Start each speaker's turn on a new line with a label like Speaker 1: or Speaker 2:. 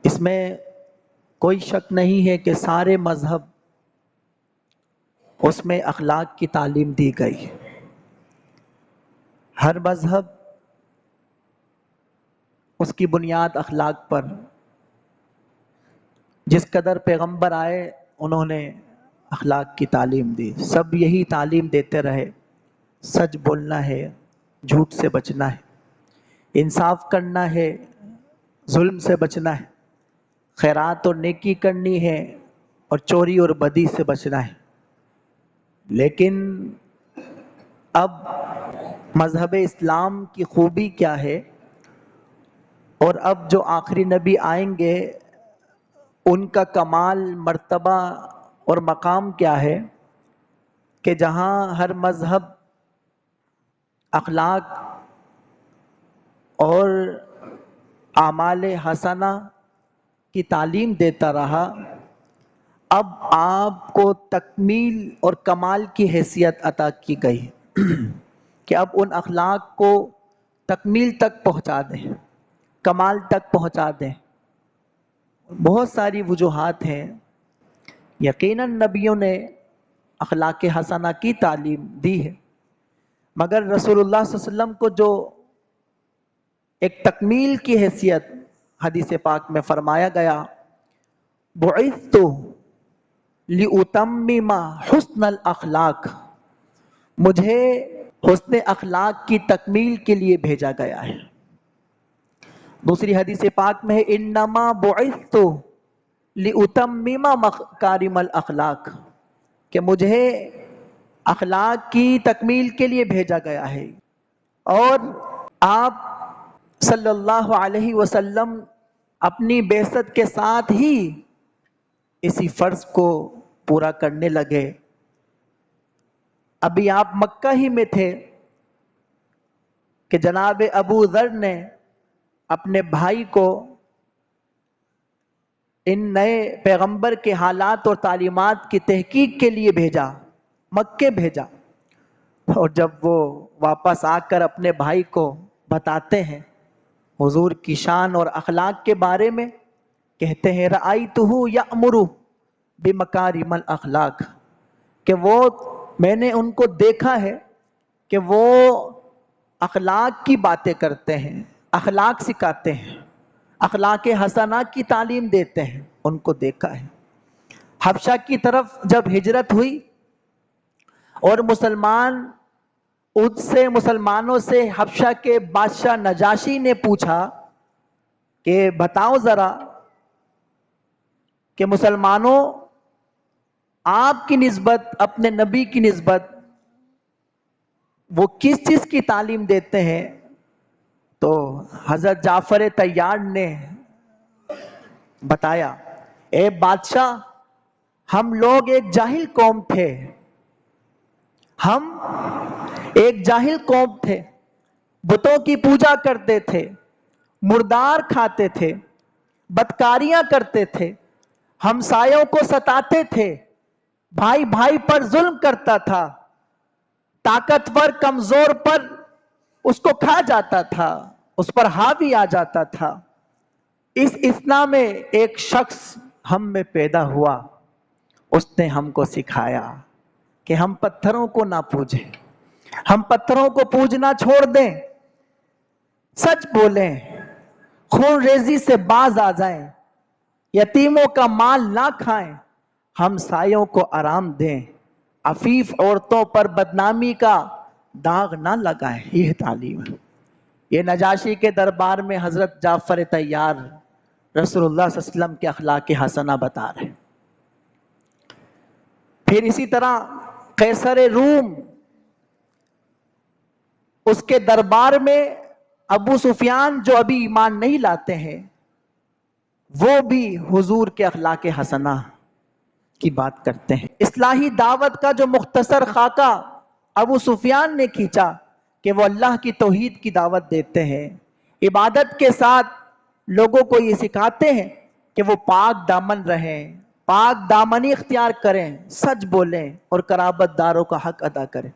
Speaker 1: اس میں کوئی شک نہیں ہے کہ سارے مذہب اس میں اخلاق کی تعلیم دی گئی. ہر مذہب اس کی بنیاد اخلاق پر، جس قدر پیغمبر آئے انہوں نے اخلاق کی تعلیم دی. سب یہی تعلیم دیتے رہے. سچ بولنا ہے، جھوٹ سے بچنا ہے، انصاف کرنا ہے، ظلم سے بچنا ہے، خیرات اور نیکی کرنی ہے، اور چوری اور بدی سے بچنا ہے. لیکن اب مذہب اسلام کی خوبی کیا ہے، اور اب جو آخری نبی آئیں گے ان کا کمال، مرتبہ اور مقام کیا ہے کہ جہاں ہر مذہب اخلاق اور اعمال حسنہ کی تعلیم دیتا رہا، اب آپ کو تکمیل اور کمال کی حیثیت عطا کی گئی کہ اب ان اخلاق کو تکمیل تک پہنچا دیں، کمال تک پہنچا دیں. بہت ساری وجوہات ہیں. یقیناً نبیوں نے اخلاق حسنہ کی تعلیم دی ہے، مگر رسول اللہ صلی اللہ علیہ وسلم کو جو ایک تکمیل کی حیثیت حدیث پاک میں فرمایا گیا، بعثت لأتمم حسن الاخلاق، مجھے حسن اخلاق کی تکمیل کے لیے بھیجا گیا ہے. دوسری حدیث پاک میں ہے انما بعثت لأتمم مکارم الاخلاق، کہ مجھے اخلاق کی تکمیل کے لیے بھیجا گیا ہے. اور آپ صلی اللہ علیہ وسلم اپنی بعثت کے ساتھ ہی اسی فرض کو پورا کرنے لگے. ابھی آپ مکہ ہی میں تھے کہ جناب ابو ذر نے اپنے بھائی کو ان نئے پیغمبر کے حالات اور تعلیمات کی تحقیق کے لیے بھیجا، مکے بھیجا. اور جب وہ واپس آ کر اپنے بھائی کو بتاتے ہیں حضور کی شان اور اخلاق کے بارے میں، کہتے ہیں رأیتہ یأمر بمکارم الاخلاق، کہ وہ میں نے ان کو دیکھا ہے کہ وہ اخلاق کی باتیں کرتے ہیں، اخلاق سکھاتے ہیں، اخلاق حسنہ کی تعلیم دیتے ہیں. ان کو دیکھا ہے. حبشہ کی طرف جب ہجرت ہوئی اور مسلمانوں سے حبشہ کے بادشاہ نجاشی نے پوچھا کہ بتاؤ ذرا کہ مسلمانوں آپ کی نسبت، اپنے نبی کی نسبت وہ کس چیز کی تعلیم دیتے ہیں، تو حضرت جعفر طیار نے بتایا اے بادشاہ، ہم لوگ ایک جاہل قوم تھے، ہم ایک جاہل قوم تھے، بتوں کی پوجا کرتے تھے، مردار کھاتے تھے، بدکاریاں کرتے تھے، ہمسایوں کو ستاتے تھے، بھائی بھائی پر ظلم کرتا تھا، طاقتور کمزور پر اس کو کھا جاتا تھا، اس پر حاوی آ جاتا تھا. اس اثنا میں ایک شخص ہم میں پیدا ہوا، اس نے ہم کو سکھایا کہ ہم پتھروں کو نہ پوجیں، ہم پتھروں کو پوجنا چھوڑ دیں، سچ بولیں، خون ریزی سے باز آ جائیں، یتیموں کا مال نہ کھائیں، ہمسایوں کو آرام دیں، عفیف عورتوں پر بدنامی کا داغ نہ لگائیں. یہ تعلیم ہے. یہ نجاشی کے دربار میں حضرت جعفر طیار رسول اللہ صلی اللہ علیہ وسلم کے اخلاق حسنہ بتا رہے. پھر اسی طرح قیصر روم، اس کے دربار میں ابو سفیان جو ابھی ایمان نہیں لاتے ہیں، وہ بھی حضور کے اخلاق حسنہ کی بات کرتے ہیں. اصلاحی دعوت کا جو مختصر خاکہ ابو سفیان نے کھینچا کہ وہ اللہ کی توحید کی دعوت دیتے ہیں، عبادت کے ساتھ لوگوں کو یہ سکھاتے ہیں کہ وہ پاک دامن رہیں، پاک دامنی اختیار کریں، سچ بولیں اور قرابت داروں کا حق ادا کریں.